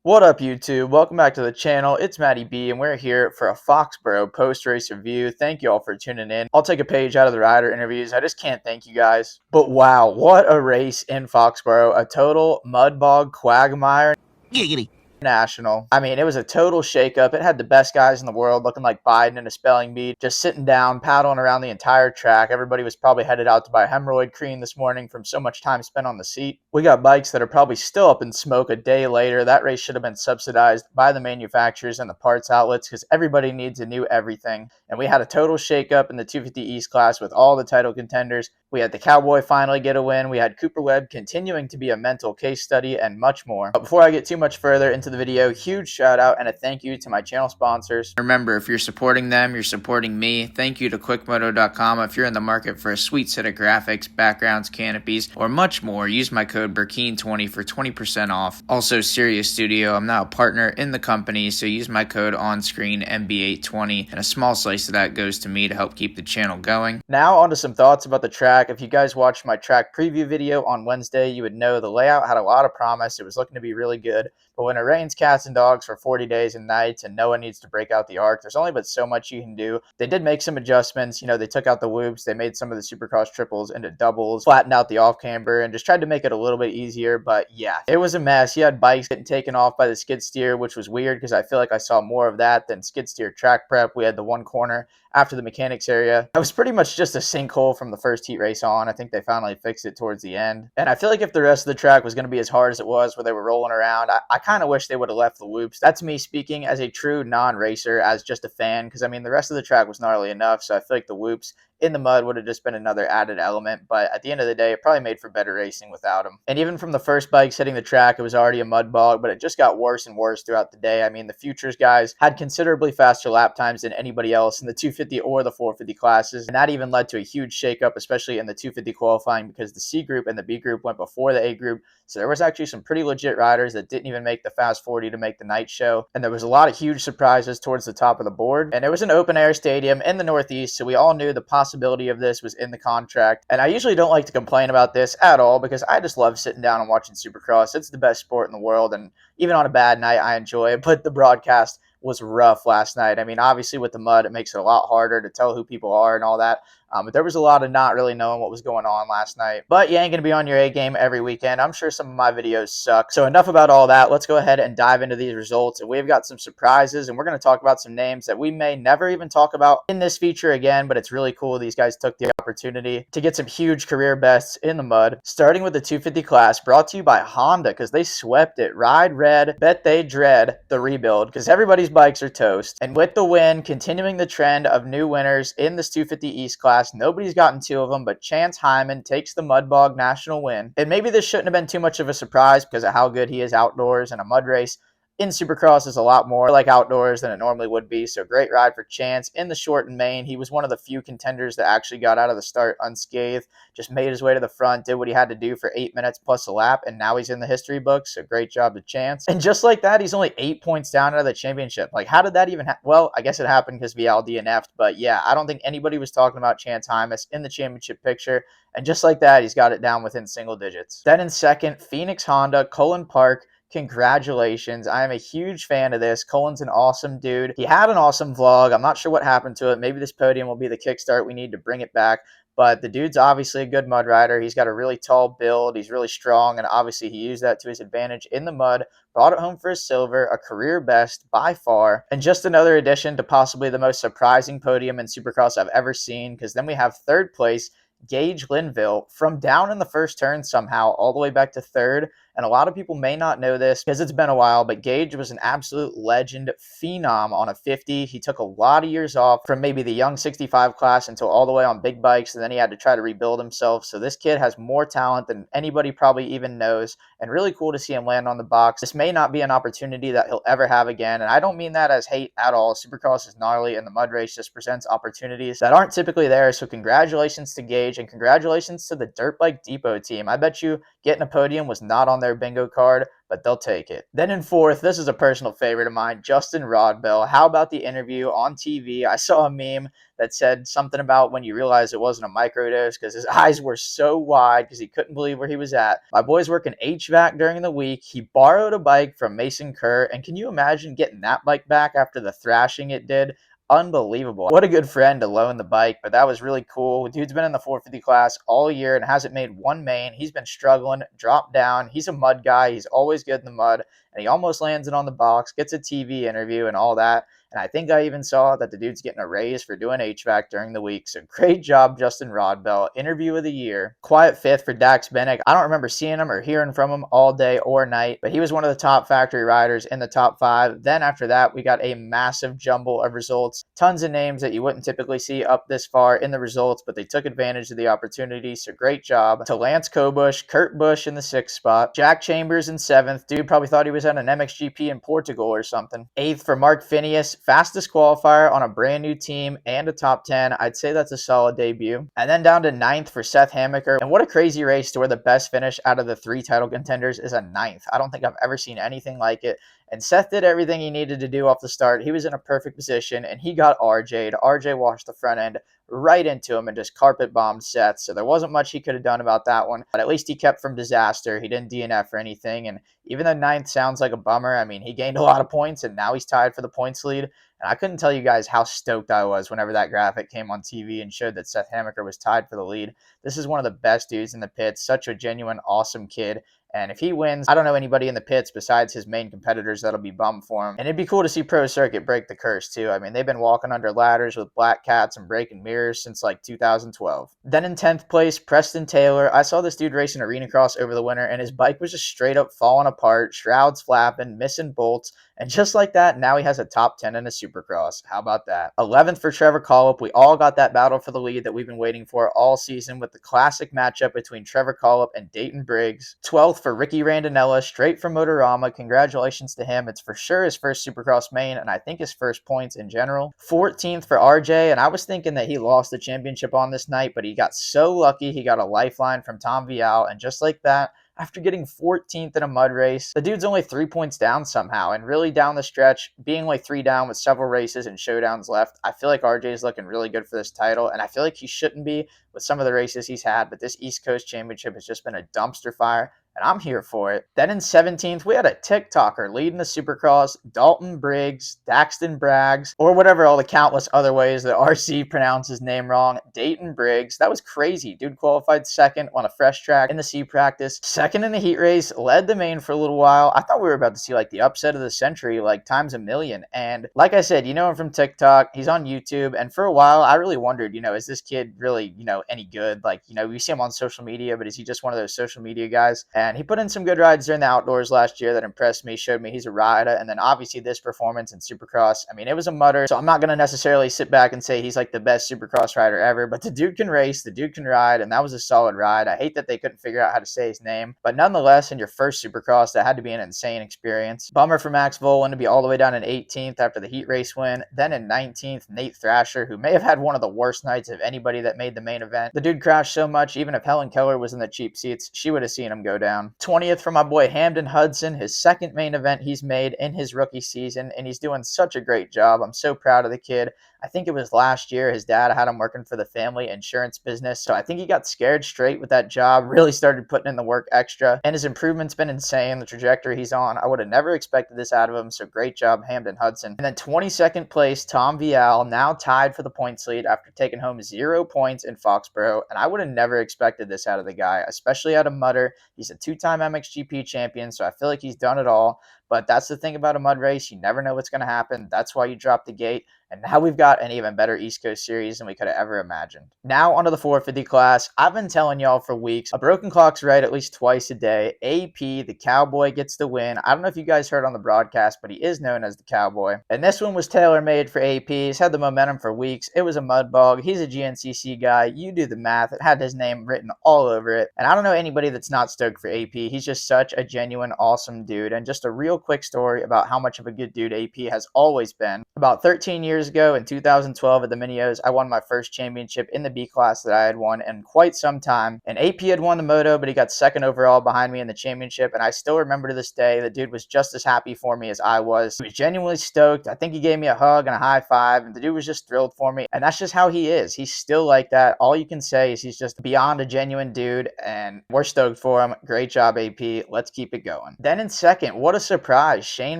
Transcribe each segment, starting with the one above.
What up, YouTube? Welcome back to the channel. It's Matty B, and we're here for a Foxborough post-race review. Thank you all for tuning in. I'll take a page out of the rider interviews. I just can't thank you guys. But wow, what a race in Foxborough. A total mudbog quagmire. Giggity. National. I mean, it was a total shakeup. It had the best guys in the world looking like Biden in a spelling bee, just sitting down, paddling around the entire track. Everybody was probably headed out to buy hemorrhoid cream this morning from so much time spent on the seat. We got bikes that are probably still up in smoke a day later. That race should have been subsidized by the manufacturers and the parts outlets because everybody needs a new everything. And we had a total shakeup in the 250 East class with all the title contenders. We had the Cowboy finally get a win. We had Cooper Webb continuing to be a mental case study and much more. But before I get too much further into the video, huge shout out and a thank you to my channel sponsors. Remember, if you're supporting them, you're supporting me. Thank you to quickmoto.com. If you're in the market for a sweet set of graphics, backgrounds, canopies, or much more, use my code Burkeen20 for 20% off. Also, Sirius Studio. I'm now a partner in the company, so use my code on screen MB820, and a small slice of that goes to me to help keep the channel going. Now on to some thoughts about the track. If you guys watched my track preview video on Wednesday, you would know the layout had a lot of promise. It was looking to be really good. But when it rains cats and dogs for 40 days and nights and no one needs to break out the arc, there's only but so much you can do. They did make some adjustments. You know, they took out the whoops. They made some of the Supercross triples into doubles, flattened out the off camber, and just tried to make it a little bit easier. But yeah, it was a mess. You had bikes getting taken off by the skid steer, which was weird because I feel like I saw more of that than skid steer track prep. We had the one corner after the mechanics area. It was pretty much just a sinkhole from the first heat race on. I think they finally fixed it towards the end. And I feel like if the rest of the track was going to be as hard as it was where they were rolling around, I kind of wish they would have left the whoops. That's me speaking as a true non-racer, as just a fan, because I mean, the rest of the track was gnarly enough, so I feel like the whoops in the mud would have just been another added element, but at the end of the day, it probably made for better racing without them. And even from the first bikes hitting the track, it was already a mud bog, but it just got worse and worse throughout the day. I mean, the Futures guys had considerably faster lap times than anybody else in the 250 or the 450 classes, and that even led to a huge shakeup, especially in the 250 qualifying, because the C group and the B group went before the A group, so there was actually some pretty legit riders that didn't even make the Fast 40 to make the night show, and there was a lot of huge surprises towards the top of the board, and it was an open-air stadium in the Northeast, so we all knew the possibility of this was in the contract. And I usually don't like to complain about this at all because I just love sitting down and watching Supercross. It's the best sport in the world, and even on a bad night, I enjoy it. But the broadcast was rough last night. I mean, obviously with the mud, it makes it a lot harder to tell who people are and all that. But there was a lot of not really knowing what was going on last night. But you ain't going to be on your A game every weekend. I'm sure some of my videos suck. So enough about all that. Let's go ahead and dive into these results. And we've got some surprises, and we're going to talk about some names that we may never even talk about in this feature again, but it's really cool these guys took the opportunity to get some huge career bests in the mud. Starting with the 250 class, brought to you by Honda because they swept it. Ride red, bet they dread the rebuild because everybody's bikes are toast. And with the win, continuing the trend of new winners in this 250 East class, nobody's gotten two of them, but Chance Hyman takes the Mudbog National win. And maybe this shouldn't have been too much of a surprise because of how good he is outdoors in a mud race. In Supercross is a lot more like outdoors than it normally would be, so great ride for Chance in the short and main. He was one of the few contenders that actually got out of the start unscathed, just made his way to the front, did what he had to do for 8 minutes plus a lap, and now he's in the history books, so great job to Chance. And just like that, he's only 8 points down out of the championship. Like, how did that even happen? Well, I guess it happened because Vial DNF'd, but yeah, I don't think anybody was talking about Chance Hymas in the championship picture, and just like that, he's got it down within single digits. Then in second, Phoenix Honda, Cullen Park. Congratulations. I am a huge fan of this. Cullen's an awesome dude. He had an awesome vlog. I'm not sure what happened to it. Maybe this podium will be the kickstart. We need to bring it back. But the dude's obviously a good mud rider. He's got a really tall build. He's really strong, and obviously he used that to his advantage in the mud. Brought it home for his silver, a career best by far, and just another addition to possibly the most surprising podium in Supercross I've ever seen, because then we have third place, Gage Linville, from down in the first turn somehow all the way back to third. And a lot of people may not know this because it's been a while, but Gage was an absolute legend, phenom on a 50. He took a lot of years off from maybe the young 65 class until all the way on big bikes, and then he had to try to rebuild himself. So this kid has more talent than anybody probably even knows, and really cool to see him land on the box. This may not be an opportunity that he'll ever have again, and I don't mean that as hate at all. Supercross is gnarly, and the mud race just presents opportunities that aren't typically there. So congratulations to Gage, and congratulations to the Dirt Bike Depot team. I bet you getting a podium was not on on their bingo card, but they'll take it. Then in fourth, this is a personal favorite of mine, Justin Rodbell. How about the interview on TV? I saw a meme that said something about when you realize it wasn't a microdose because his eyes were so wide because he couldn't believe where he was at. My boy's working HVAC during the week. He borrowed a bike from Mason Kerr, and can you imagine getting that bike back after the thrashing it did? Unbelievable. What a good friend to loan the bike, but that was really cool. Dude's been in the 450 class all year and hasn't made one main. He's been struggling, dropped down. He's a mud guy. He's always good in the mud, and he almost lands it on the box, gets a TV interview and all that. And I think I even saw that the dude's getting a raise for doing HVAC during the week. So great job, Justin Rodbell. Interview of the year. Quiet fifth for Dax Bennick. I don't remember seeing him or hearing from him all day or night, but he was one of the top factory riders in the top 5. Then after that, we got a massive jumble of results. Tons of names that you wouldn't typically see up this far in the results, but they took advantage of the opportunity. So great job to Lance Kobush, Kurt Busch in the 6th spot, Jack Chambers in 7th. Dude probably thought he was at an MXGP in Portugal or something. 8th for Mark Phineas. Fastest qualifier on a brand new team and a top 10. I'd say that's a solid debut. And then down to 9th for Seth Hamaker. And what a crazy race to where the best finish out of the 3 title contenders is a 9th. I don't think I've ever seen anything like it. And Seth did everything he needed to do off the start. He was in a perfect position, and he got RJ'd. RJ washed the front end right into him and just carpet bombed Seth. So there wasn't much he could have done about that one. But at least he kept from disaster. He didn't DNF or anything. And even though 9th sounds like a bummer, I mean, he gained a lot of points, and now he's tied for the points lead. And I couldn't tell you guys how stoked I was whenever that graphic came on TV and showed that Seth Hamaker was tied for the lead. This is one of the best dudes in the pits. Such a genuine, awesome kid. And if he wins, I don't know anybody in the pits besides his main competitors that'll be bummed for him. And it'd be cool to see Pro Circuit break the curse too. I mean, they've been walking under ladders with black cats and breaking mirrors since like 2012. Then in 10th place, Preston Taylor. I saw this dude racing arena cross over the winter, and his bike was just straight up falling apart, shrouds flapping, missing bolts. And just like that, now he has a top 10 in a Supercross. How about that? 11th for Trevor Collip. We all got that battle for the lead that we've been waiting for all season with the classic matchup between Trevor Collip and Dayton Briggs. 12th for Ricky Randonella, straight from Motorama. Congratulations to him. It's for sure his first Supercross main, and I think his first points in general. 14th for RJ, and I was thinking that he lost the championship on this night, but he got so lucky. He got a lifeline from Tom Vial, and just like that, after getting 14th in a mud race, the dude's only 3 points down somehow, and really down the stretch, being only 3 down with several races and showdowns left, I feel like RJ is looking really good for this title, and I feel like he shouldn't be with some of the races he's had, but this East Coast Championship has just been a dumpster fire, and I'm here for it. Then in 17th, we had a TikToker leading the Supercross, Dalton Briggs, Daxton Braggs, or whatever all the countless other ways that RC pronounced his name wrong, Dayton Briggs. That was crazy. Dude qualified 2nd on a fresh track in the C practice, 2nd in the heat race, led the main for a little while. I thought we were about to see like the upset of the century, like times a million. And like I said, you know him from TikTok. He's on YouTube. And for a while, I really wondered, is this kid really, any good? Like, we see him on social media, but is he just one of those social media guys? And he put in some good rides during the outdoors last year that impressed me, showed me he's a rider. And then obviously this performance in Supercross, I mean, it was a mutter. So I'm not going to necessarily sit back and say he's like the best Supercross rider ever, but the dude can race, the dude can ride, and that was a solid ride. I hate that they couldn't figure out how to say his name, but nonetheless, in your first Supercross, that had to be an insane experience. Bummer for Max Volan to be all the way down in 18th after the heat race win. Then in 19th, Nate Thrasher, who may have had one of the worst nights of anybody that made the main event. The dude crashed so much, even if Helen Keller was in the cheap seats, she would have seen him go down. 20th for my boy Hamden Hudson, his 2nd main event he's made in his rookie season, and he's doing such a great job. I'm so proud of the kid. I think it was last year his dad had him working for the family insurance business, so I think he got scared straight with that job, really started putting in the work extra, and his improvement's been insane. The trajectory he's on, I would have never expected this out of him, so great job Hamden Hudson. And then 22nd place, Tom Vial, now tied for the points lead after taking home 0 points in Foxborough, and I would have never expected this out of the guy, especially out of Mutter. He's a 2-time MXGP champion, so I feel like he's done it all. But that's the thing about a mud race. You never know what's going to happen. That's why you drop the gate. And now we've got an even better East Coast series than we could have ever imagined. Now onto the 450 class. I've been telling y'all for weeks, a broken clock's right at least twice a day. AP, the Cowboy, gets the win. I don't know if you guys heard on the broadcast, but he is known as the Cowboy. And this one was tailor-made for AP. He's had the momentum for weeks. It was a mud bog. He's a GNCC guy. You do the math. It had his name written all over it. And I don't know anybody that's not stoked for AP. He's just such a genuine, awesome dude and just a real quick story about how much of a good dude AP has always been. About 13 years ago in 2012 at the Minios, I won my first championship in the B class that I had won in quite some time. And AP had won the moto, but he got second overall behind me in the championship. And I still remember to this day, the dude was just as happy for me as I was. He was genuinely stoked. I think he gave me a hug and a high five, and the dude was just thrilled for me. And that's just how he is. He's still like that. All you can say is he's just beyond a genuine dude, and we're stoked for him. Great job, AP. Let's keep it going. Then in second, what a surprise. Shane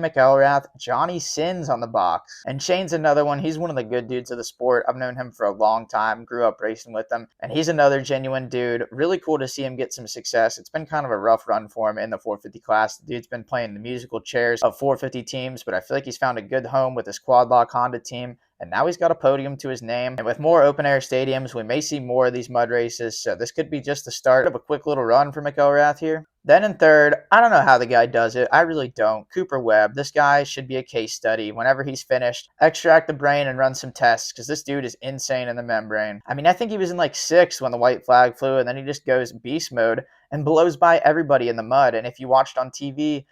McElrath, Johnny Sins on the box. And Shane's another one. He's one of the good dudes of the sport. I've known him for a long time, grew up racing with him, and he's another genuine dude. Really cool to see him get some success. It's been kind of a rough run for him in the 450 class. The dude's been playing the musical chairs of 450 teams, but I feel like he's found a good home with his quad lock Honda team. And now he's got a podium to his name. And with more open air stadiums, we may see more of these mud races. So this could be just the start of a quick little run for McElrath here. Then in third, I don't know how the guy does it. I really don't. Cooper Webb, this guy should be a case study. Whenever he's finished, extract the brain and run some tests, because this dude is insane in the membrane. I mean, I think he was in like sixth when the white flag flew, and then he just goes beast mode and blows by everybody in the mud. And if you watched on TV,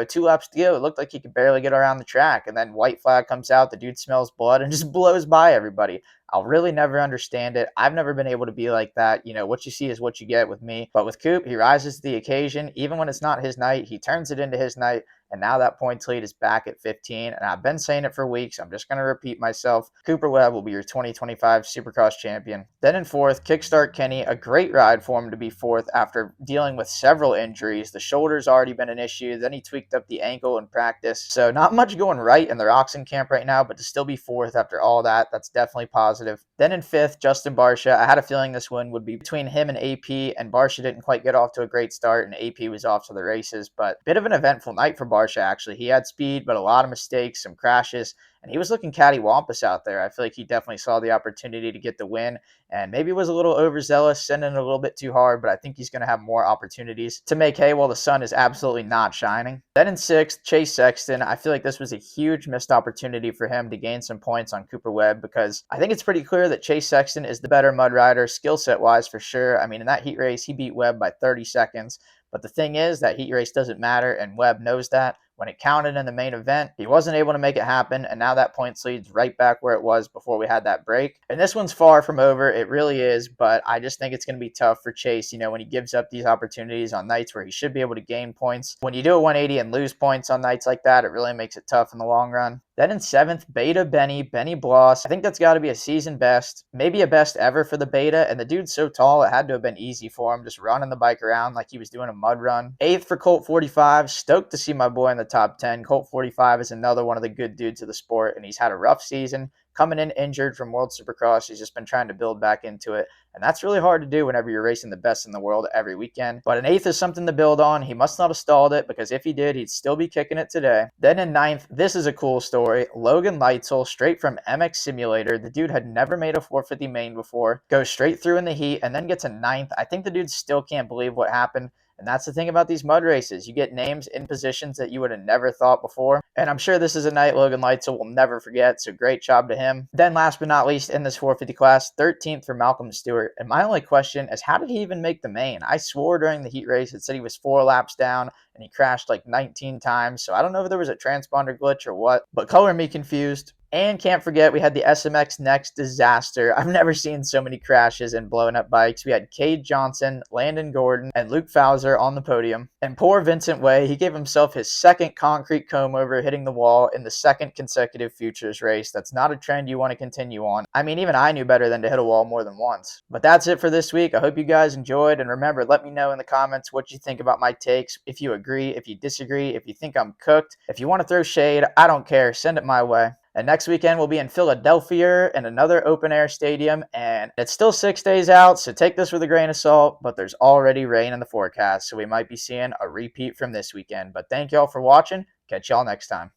2 laps to go, it looked like he could barely get around the track. And then white flag comes out, the dude smells blood and just blows by everybody. I'll really never understand it. I've never been able to be like that. What you see is what you get with me. But with Coop, he rises to the occasion. Even when it's not his night, he turns it into his night. And now that points lead is back at 15. And I've been saying it for weeks. I'm just going to repeat myself. Cooper Webb will be your 2025 Supercross champion. Then in fourth, Kickstart Kenny. A great ride for him to be fourth after dealing with several injuries. The shoulder's already been an issue. Then he tweaked up the ankle in practice. So not much going right in the Roxon camp right now, but to still be fourth after all that, that's definitely positive. Then in fifth, Justin Barcia. I had a feeling this win would be between him and AP, and Barcia didn't quite get off to a great start, and AP was off to the races. But bit of an eventful night for Barcia, actually. He had speed, but a lot of mistakes, some crashes, and he was looking cattywampus out there. I feel like he definitely saw the opportunity to get the win, and maybe was a little overzealous, sending it a little bit too hard, but I think he's going to have more opportunities to make hay while the sun is absolutely not shining. Then in sixth, Chase Sexton. I feel like this was a huge missed opportunity for him to gain some points on Cooper Webb, because I think it's pretty clear that Chase Sexton is the better mud rider, skill set wise for sure. I mean, in that heat race, he beat Webb by 30 seconds. But the thing is, that heat race doesn't matter, and Webb knows that. When it counted in the main event, he wasn't able to make it happen, and now that points lead's right back where it was before we had that break. And this one's far from over. It really is, but I just think it's going to be tough for Chase, when he gives up these opportunities on nights where he should be able to gain points. When you do a 180 and lose points on nights like that, it really makes it tough in the long run. Then in seventh, Beta Benny Bloss. I think that's got to be a season best, maybe a best ever for the Beta. And the dude's so tall, it had to have been easy for him, just running the bike around like he was doing a mud run. Eighth for Colt 45. Stoked to see my boy in the top 10. Colt 45 is another one of the good dudes of the sport, and he's had a rough season. Coming in injured from World Supercross, he's just been trying to build back into it. And that's really hard to do whenever you're racing the best in the world every weekend. But an eighth is something to build on. He must not have stalled it, because if he did, he'd still be kicking it today. Then in ninth, this is a cool story. Logan Leitzel, straight from MX Simulator. The dude had never made a 450 main before. Goes straight through in the heat and then gets a ninth. I think the dude still can't believe what happened. And that's the thing about these mud races. You get names in positions that you would have never thought before. And I'm sure this is a night Logan Leitzel will never forget, so great job to him. Then last but not least, in this 450 class, 13th for Malcolm Stewart. And my only question is, how did he even make the main? I swore during the heat race it said he was 4 laps down, and he crashed like 19 times. So I don't know if there was a transponder glitch or what, but color me confused. And can't forget, we had the SMX Next disaster. I've never seen so many crashes and blown up bikes. We had Cade Johnson, Landon Gordon, and Luke Fowler on the podium. And poor Vincent Way, he gave himself his second concrete comb over hitting the wall in the second consecutive Futures race. That's not a trend you want to continue on. I mean, even I knew better than to hit a wall more than once. But that's it for this week. I hope you guys enjoyed. And remember, let me know in the comments what you think about my takes. If you agree, if you disagree, if you think I'm cooked. If you want to throw shade, I don't care. Send it my way. And next weekend, we'll be in Philadelphia in another open-air stadium. And it's still 6 days out, so take this with a grain of salt. But there's already rain in the forecast, so we might be seeing a repeat from this weekend. But thank y'all for watching. Catch y'all next time.